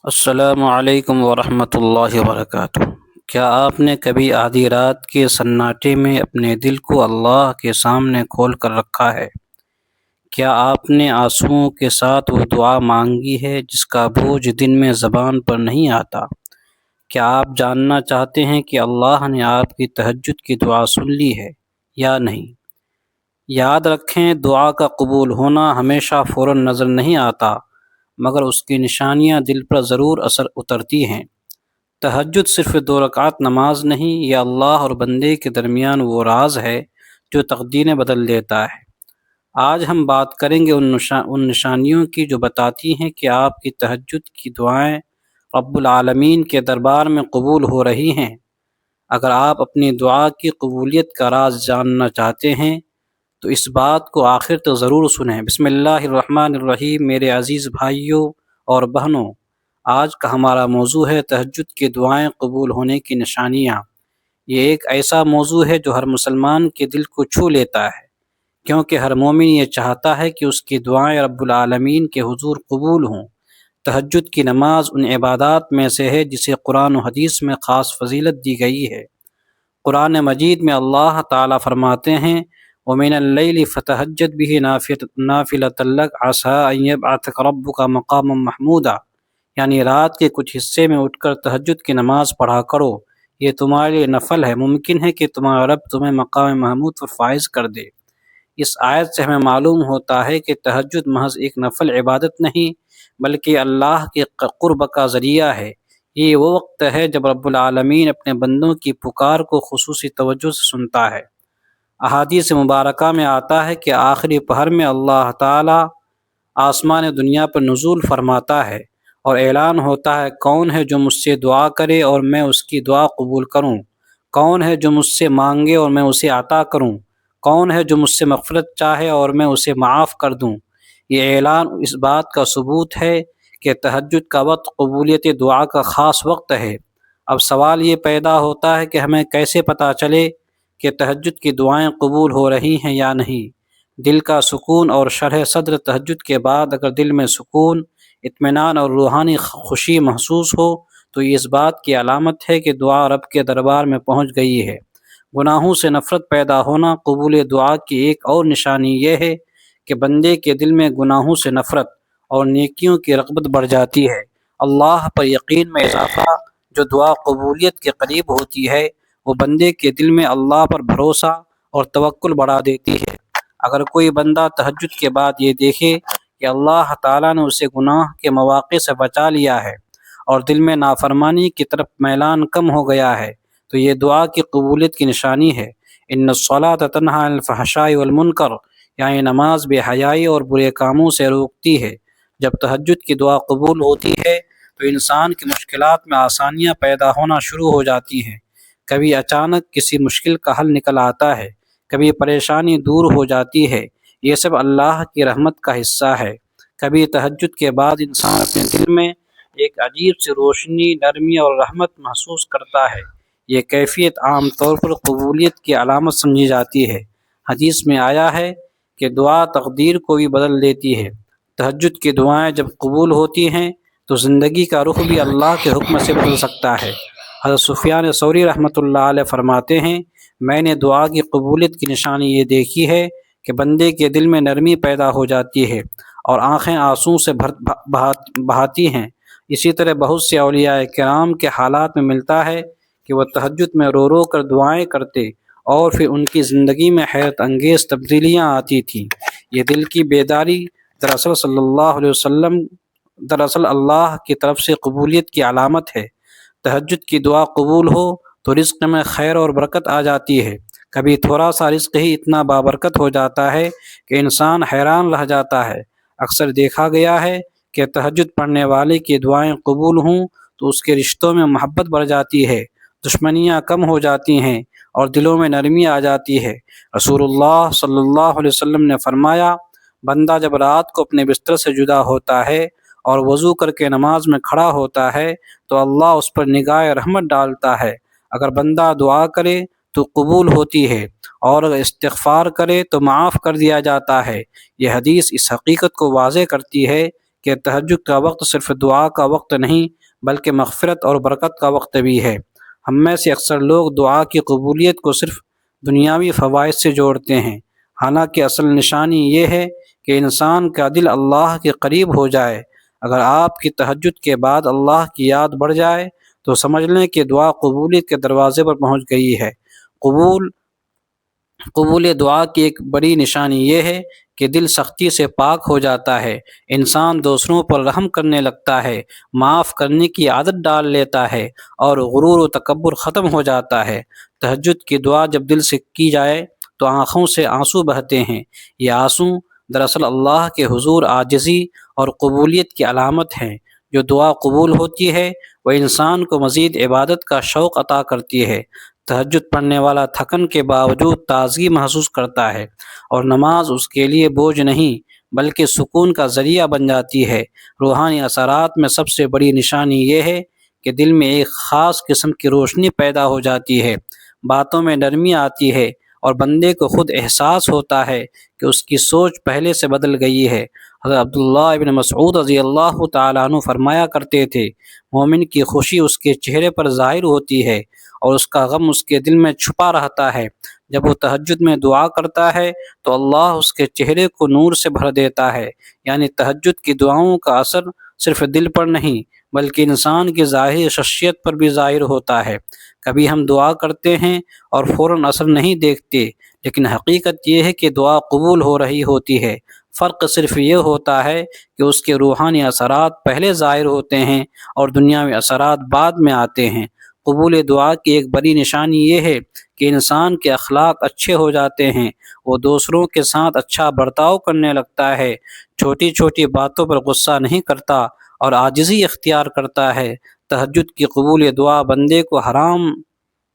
السلام علیکم ورحمۃ اللہ وبرکاتہ۔ کیا آپ نے کبھی آدھی رات کے سناٹے میں اپنے دل کو اللہ کے سامنے کھول کر رکھا ہے؟ کیا آپ نے آنسوؤں کے ساتھ وہ دعا مانگی ہے جس کا بوجھ دن میں زبان پر نہیں آتا؟ کیا آپ جاننا چاہتے ہیں کہ اللہ نے آپ کی تہجد کی دعا سن لی ہے یا نہیں؟ یاد رکھیں، دعا کا قبول ہونا ہمیشہ فوراً نظر نہیں آتا، مگر اس کی نشانیاں دل پر ضرور اثر اترتی ہیں۔ تہجد صرف 2 رکعت نماز نہیں، یہ اللہ اور بندے کے درمیان وہ راز ہے جو تقدیریں بدل دیتا ہے۔ آج ہم بات کریں گے ان نشانیوں کی جو بتاتی ہیں کہ آپ کی تہجد کی دعائیں رب العالمین کے دربار میں قبول ہو رہی ہیں۔ اگر آپ اپنی دعا کی قبولیت کا راز جاننا چاہتے ہیں تو اس بات کو آخر تک ضرور سنیں۔ بسم اللہ الرحمن الرحیم۔ میرے عزیز بھائیوں اور بہنوں، آج کا ہمارا موضوع ہے تہجد کی دعائیں قبول ہونے کی نشانیاں۔ یہ ایک ایسا موضوع ہے جو ہر مسلمان کے دل کو چھو لیتا ہے، کیونکہ ہر مومن یہ چاہتا ہے کہ اس کی دعائیں رب العالمین کے حضور قبول ہوں۔ تہجد کی نماز ان عبادات میں سے ہے جسے قرآن و حدیث میں خاص فضیلت دی گئی ہے۔ قرآن مجید میں اللہ تعالیٰ فرماتے ہیں وَمِنَ اللَّيْلِ فَتَهَجَّدْ بِهِ نَافِلَةً لَكَ عَسَىٰ أَن يَبْعَثَكَ رَبُّكَ مَقَامًا مَحْمُودًا، یعنی رات کے کچھ حصے میں اٹھ کر تہجد کی نماز پڑھا کرو، یہ تمہارے لیے نفل ہے، ممکن ہے کہ تمہارا رب تمہیں مقام محمود پر فائز کر دے۔ اس آیت سے ہمیں معلوم ہوتا ہے کہ تہجد محض ایک نفل عبادت نہیں، بلکہ اللہ کے قرب کا ذریعہ ہے۔ یہ وہ وقت ہے جب رب العالمین اپنے بندوں کی پکار کو خصوصی توجہ سے سنتا ہے۔ احادیث مبارکہ میں آتا ہے کہ آخری پہر میں اللہ تعالیٰ آسمان دنیا پر نزول فرماتا ہے اور اعلان ہوتا ہے، کون ہے جو مجھ سے دعا کرے اور میں اس کی دعا قبول کروں؟ کون ہے جو مجھ سے مانگے اور میں اسے عطا کروں؟ کون ہے جو مجھ سے مغفرت چاہے اور میں اسے معاف کر دوں؟ یہ اعلان اس بات کا ثبوت ہے کہ تہجد کا وقت قبولیت دعا کا خاص وقت ہے۔ اب سوال یہ پیدا ہوتا ہے کہ ہمیں کیسے پتہ چلے کہ تہجد کی دعائیں قبول ہو رہی ہیں یا نہیں؟ دل کا سکون اور شرح صدر۔ تہجد کے بعد اگر دل میں سکون، اطمینان اور روحانی خوشی محسوس ہو تو یہ اس بات کی علامت ہے کہ دعا رب کے دربار میں پہنچ گئی ہے۔ گناہوں سے نفرت پیدا ہونا۔ قبول دعا کی ایک اور نشانی یہ ہے کہ بندے کے دل میں گناہوں سے نفرت اور نیکیوں کی رغبت بڑھ جاتی ہے۔ اللہ پر یقین میں اضافہ جو دعا قبولیت کے قریب ہوتی ہے، وہ بندے کے دل میں اللہ پر بھروسہ اور توکل بڑھا دیتی ہے۔ اگر کوئی بندہ تہجد کے بعد یہ دیکھے کہ اللہ تعالیٰ نے اسے گناہ کے مواقع سے بچا لیا ہے اور دل میں نافرمانی کی طرف میلان کم ہو گیا ہے، تو یہ دعا کی قبولیت کی نشانی ہے۔ ان الصلاۃ تنہی عن الفحشاء والمنکر، یعنی نماز بے حیائی اور برے کاموں سے روکتی ہے۔ جب تہجد کی دعا قبول ہوتی ہے تو انسان کی مشکلات میں آسانیاں پیدا ہونا شروع ہو جاتی ہیں۔ کبھی اچانک کسی مشکل کا حل نکل آتا ہے، کبھی پریشانی دور ہو جاتی ہے۔ یہ سب اللہ کی رحمت کا حصہ ہے۔ کبھی تہجد کے بعد انسان اپنے دل میں ایک عجیب سی روشنی، نرمی اور رحمت محسوس کرتا ہے۔ یہ کیفیت عام طور پر قبولیت کی علامت سمجھی جاتی ہے۔ حدیث میں آیا ہے کہ دعا تقدیر کو بھی بدل دیتی ہے۔ تہجد کی دعائیں جب قبول ہوتی ہیں تو زندگی کا رخ بھی اللہ کے حکم سے بدل سکتا ہے۔ حضرت سفیان ثوری رحمۃ اللہ علیہ فرماتے ہیں، میں نے دعا کی قبولیت کی نشانی یہ دیکھی ہے کہ بندے کے دل میں نرمی پیدا ہو جاتی ہے اور آنکھیں آنسوں سے بہاتی ہیں۔ اسی طرح بہت سے اولیاء کرام کے حالات میں ملتا ہے کہ وہ تہجد میں رو رو کر دعائیں کرتے اور پھر ان کی زندگی میں حیرت انگیز تبدیلیاں آتی تھیں۔ یہ دل کی بیداری دراصل اللہ کی طرف سے قبولیت کی علامت ہے۔ تہجد کی دعا قبول ہو تو رزق میں خیر اور برکت آ جاتی ہے۔ کبھی تھوڑا سا رزق ہی اتنا بابرکت ہو جاتا ہے کہ انسان حیران رہ جاتا ہے۔ اکثر دیکھا گیا ہے کہ تہجد پڑھنے والے کی دعائیں قبول ہوں تو اس کے رشتوں میں محبت بڑھ جاتی ہے، دشمنیاں کم ہو جاتی ہیں اور دلوں میں نرمی آ جاتی ہے۔ رسول اللہ صلی اللہ علیہ وسلم نے فرمایا، بندہ جب رات کو اپنے بستر سے جدا ہوتا ہے اور وضو کر کے نماز میں کھڑا ہوتا ہے تو اللہ اس پر نگاہ رحمت ڈالتا ہے۔ اگر بندہ دعا کرے تو قبول ہوتی ہے اور اگر استغفار کرے تو معاف کر دیا جاتا ہے۔ یہ حدیث اس حقیقت کو واضح کرتی ہے کہ تہجد کا وقت صرف دعا کا وقت نہیں بلکہ مغفرت اور برکت کا وقت بھی ہے۔ ہم میں سے اکثر لوگ دعا کی قبولیت کو صرف دنیاوی فوائد سے جوڑتے ہیں، حالانکہ اصل نشانی یہ ہے کہ انسان کا دل اللہ کے قریب ہو جائے۔ اگر آپ کی تہجد کے بعد اللہ کی یاد بڑھ جائے تو سمجھ لیں کہ دعا قبولیت کے دروازے پر پہنچ گئی ہے۔ قبول دعا کی ایک بڑی نشانی یہ ہے کہ دل سختی سے پاک ہو جاتا ہے، انسان دوسروں پر رحم کرنے لگتا ہے، معاف کرنے کی عادت ڈال لیتا ہے اور غرور و تکبر ختم ہو جاتا ہے۔ تہجد کی دعا جب دل سے کی جائے تو آنکھوں سے آنسو بہتے ہیں۔ یہ آنسو دراصل اللہ کے حضور عاجزی اور قبولیت کی علامت ہیں۔ جو دعا قبول ہوتی ہے وہ انسان کو مزید عبادت کا شوق عطا کرتی ہے۔ تہجد پڑھنے والا تھکن کے باوجود تازگی محسوس کرتا ہے اور نماز اس کے لیے بوجھ نہیں بلکہ سکون کا ذریعہ بن جاتی ہے۔ روحانی اثرات میں سب سے بڑی نشانی یہ ہے کہ دل میں ایک خاص قسم کی روشنی پیدا ہو جاتی ہے، باتوں میں نرمی آتی ہے اور بندے کو خود احساس ہوتا ہے کہ اس کی سوچ پہلے سے بدل گئی ہے۔ حضرت عبداللہ ابن مسعود رضی اللہ تعالیٰ عنہ فرمایا کرتے تھے، مومن کی خوشی اس کے چہرے پر ظاہر ہوتی ہے اور اس کا غم اس کے دل میں چھپا رہتا ہے۔ جب وہ تہجد میں دعا کرتا ہے تو اللہ اس کے چہرے کو نور سے بھر دیتا ہے۔ یعنی تہجد کی دعاؤں کا اثر صرف دل پر نہیں بلکہ انسان کی ظاہری شخصیت پر بھی ظاہر ہوتا ہے۔ کبھی ہم دعا کرتے ہیں اور فوراً اثر نہیں دیکھتے، لیکن حقیقت یہ ہے کہ دعا قبول ہو رہی ہوتی ہے۔ فرق صرف یہ ہوتا ہے کہ اس کے روحانی اثرات پہلے ظاہر ہوتے ہیں اور دنیاوی اثرات بعد میں آتے ہیں۔ قبول دعا کی ایک بڑی نشانی یہ ہے کہ انسان کے اخلاق اچھے ہو جاتے ہیں، وہ دوسروں کے ساتھ اچھا برتاؤ کرنے لگتا ہے، چھوٹی چھوٹی باتوں پر غصہ نہیں کرتا اور عاجزی اختیار کرتا ہے۔ تہجد کی قبول دعا بندے کو حرام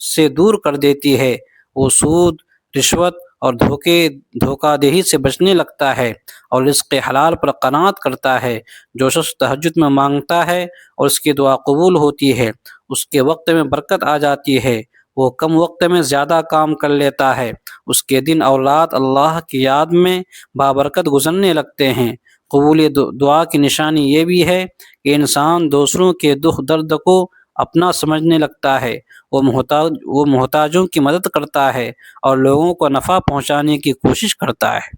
سے دور کر دیتی ہے، وہ سود، رشوت اور دھوکہ دہی سے بچنے لگتا ہے اور رزق حلال پر قناعت کرتا ہے۔ جو شخص تہجد میں مانگتا ہے اور اس کی دعا قبول ہوتی ہے، اس کے وقت میں برکت آ جاتی ہے، وہ کم وقت میں زیادہ کام کر لیتا ہے، اس کے دن اور رات اللہ کی یاد میں بابرکت گزرنے لگتے ہیں۔ قبول دعا کی نشانی یہ بھی ہے کہ انسان دوسروں کے دکھ درد کو اپنا سمجھنے لگتا ہے، وہ محتاجوں کی مدد کرتا ہے اور لوگوں کو نفع پہنچانے کی کوشش کرتا ہے۔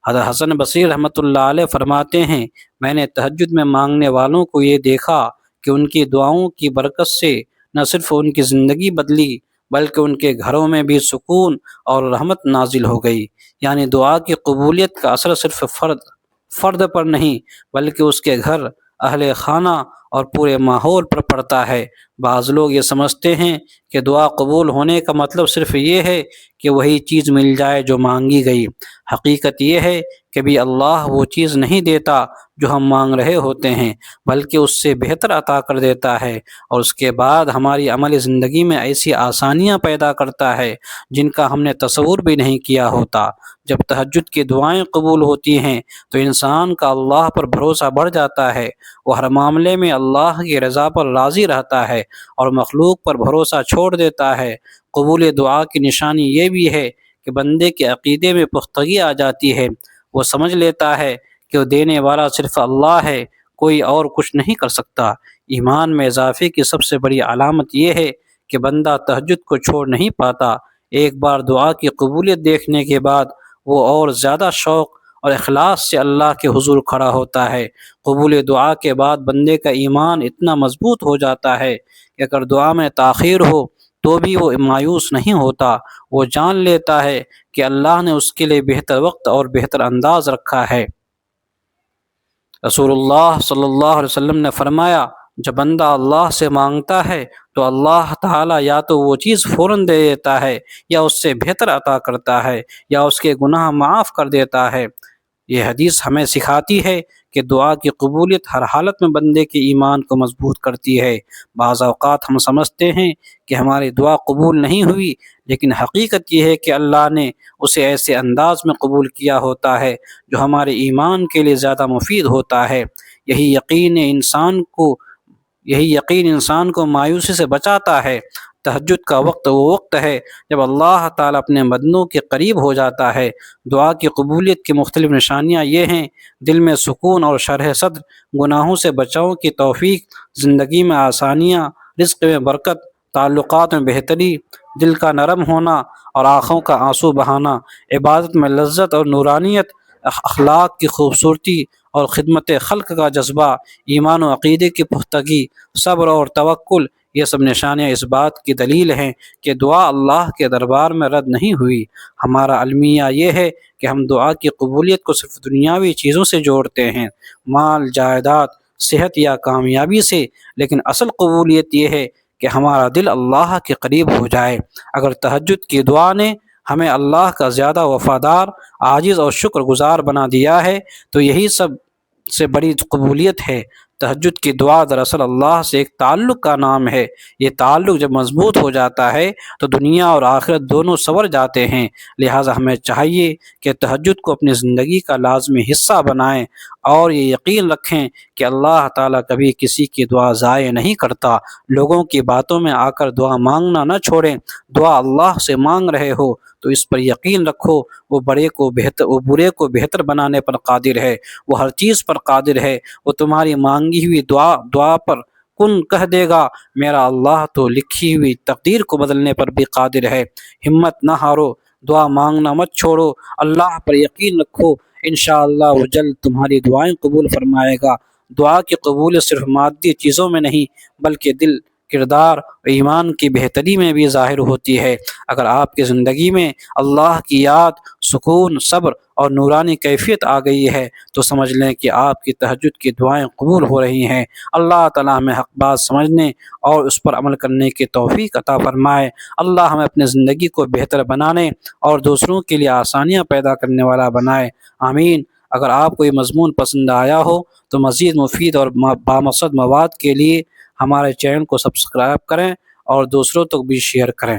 حضرت حسن بصری رحمۃ اللہ علیہ فرماتے ہیں، میں نے تہجد میں مانگنے والوں کو یہ دیکھا کہ ان کی دعاؤں کی برکت سے نہ صرف ان کی زندگی بدلی بلکہ ان کے گھروں میں بھی سکون اور رحمت نازل ہو گئی۔ یعنی دعا کی قبولیت کا اثر صرف فرد پر نہیں بلکہ اس کے گھر، اہل خانہ اور پورے ماحول پر پڑتا ہے۔ بعض لوگ یہ سمجھتے ہیں کہ دعا قبول ہونے کا مطلب صرف یہ ہے کہ وہی چیز مل جائے جو مانگی گئی۔ حقیقت یہ ہے کہ بھی اللہ وہ چیز نہیں دیتا جو ہم مانگ رہے ہوتے ہیں بلکہ اس سے بہتر عطا کر دیتا ہے، اور اس کے بعد ہماری عملی زندگی میں ایسی آسانیاں پیدا کرتا ہے جن کا ہم نے تصور بھی نہیں کیا ہوتا۔ جب تہجد کی دعائیں قبول ہوتی ہیں تو انسان کا اللہ پر بھروسہ بڑھ جاتا ہے، وہ ہر معاملے میں اللہ کی رضا پر راضی رہتا ہے اور مخلوق پر بھروسہ چھوڑ دیتا ہے۔ قبول دعا کی نشانی یہ بھی ہے کہ بندے کے عقیدے میں پختگی آ جاتی ہے، وہ سمجھ لیتا ہے کہ وہ دینے والا صرف اللہ ہے، کوئی اور کچھ نہیں کر سکتا۔ ایمان میں اضافے کی سب سے بڑی علامت یہ ہے کہ بندہ تہجد کو چھوڑ نہیں پاتا۔ ایک بار دعا کی قبولیت دیکھنے کے بعد وہ اور زیادہ شوق اور اخلاص سے اللہ کے حضور کھڑا ہوتا ہے۔ قبول دعا کے بعد بندے کا ایمان اتنا مضبوط ہو جاتا ہے کہ اگر دعا میں تاخیر ہو تو بھی وہ مایوس نہیں ہوتا، وہ جان لیتا ہے کہ اللہ نے اس کے لیے بہتر وقت اور بہتر انداز رکھا ہے۔ رسول اللہ صلی اللہ علیہ وسلم نے فرمایا، جب بندہ اللہ سے مانگتا ہے تو اللہ تعالیٰ یا تو وہ چیز فوراً دے دیتا ہے یا اس سے بہتر عطا کرتا ہے یا اس کے گناہ معاف کر دیتا ہے۔ یہ حدیث ہمیں سکھاتی ہے کہ دعا کی قبولیت ہر حالت میں بندے کے ایمان کو مضبوط کرتی ہے۔ بعض اوقات ہم سمجھتے ہیں کہ ہماری دعا قبول نہیں ہوئی، لیکن حقیقت یہ ہے کہ اللہ نے اسے ایسے انداز میں قبول کیا ہوتا ہے جو ہمارے ایمان کے لیے زیادہ مفید ہوتا ہے۔ یہی یقین انسان کو مایوسی سے بچاتا ہے۔ تہجد کا وقت وہ وقت ہے جب اللہ تعالیٰ اپنے بندوں کے قریب ہو جاتا ہے۔ دعا کی قبولیت کی مختلف نشانیاں یہ ہیں: دل میں سکون اور شرح صدر، گناہوں سے بچاؤ کی توفیق، زندگی میں آسانیاں، رزق میں برکت، تعلقات میں بہتری، دل کا نرم ہونا اور آنکھوں کا آنسو بہانا، عبادت میں لذت اور نورانیت، اخلاق کی خوبصورتی اور خدمت خلق کا جذبہ، ایمان و عقیدے کی پختگی، صبر اور توکل۔ یہ سب نشانیاں اس بات کی دلیل ہیں کہ دعا اللہ کے دربار میں رد نہیں ہوئی۔ ہمارا المیہ یہ ہے کہ ہم دعا کی قبولیت کو صرف دنیاوی چیزوں سے جوڑتے ہیں، مال، جائیداد، صحت یا کامیابی سے، لیکن اصل قبولیت یہ ہے کہ ہمارا دل اللہ کے قریب ہو جائے۔ اگر تہجد کی دعا نے ہمیں اللہ کا زیادہ وفادار، عاجز اور شکر گزار بنا دیا ہے تو یہی سب سے بڑی قبولیت ہے۔ تہجد کی دعا دراصل اللہ سے ایک تعلق کا نام ہے۔ یہ تعلق جب مضبوط ہو جاتا ہے تو دنیا اور آخرت دونوں سنور جاتے ہیں۔ لہٰذا ہمیں چاہیے کہ تہجد کو اپنی زندگی کا لازمی حصہ بنائیں اور یہ یقین رکھیں کہ اللہ تعالیٰ کبھی کسی کی دعا ضائع نہیں کرتا۔ لوگوں کی باتوں میں آ کر دعا مانگنا نہ چھوڑیں۔ دعا اللہ سے مانگ رہے ہو تو اس پر یقین رکھو، وہ برے کو بہتر بنانے پر قادر ہے، وہ ہر چیز پر قادر ہے۔ وہ تمہاری مانگی ہوئی دعا پر کن کہہ دے گا۔ میرا اللہ تو لکھی ہوئی تقدیر کو بدلنے پر بھی قادر ہے۔ ہمت نہ ہارو، دعا مانگنا مت چھوڑو، اللہ پر یقین رکھو، انشاءاللہ وہ جلد تمہاری دعائیں قبول فرمائے گا۔ دعا کی قبولیت صرف مادی چیزوں میں نہیں بلکہ دل، کردار اور ایمان کی بہتری میں بھی ظاہر ہوتی ہے۔ اگر آپ کی زندگی میں اللہ کی یاد، سکون، صبر اور نورانی کیفیت آ گئی ہے تو سمجھ لیں کہ آپ کی تہجد کی دعائیں قبول ہو رہی ہیں۔ اللہ تعالیٰ ہمیں حق بات سمجھنے اور اس پر عمل کرنے کی توفیق عطا فرمائے۔ اللہ ہمیں اپنی زندگی کو بہتر بنانے اور دوسروں کے لیے آسانیاں پیدا کرنے والا بنائے، آمین۔ اگر آپ کو یہ مضمون پسند آیا ہو تو مزید مفید اور بامقصد مواد کے لیے ہمارے چینل کو سبسکرائب کریں اور دوسروں تک بھی شیئر کریں۔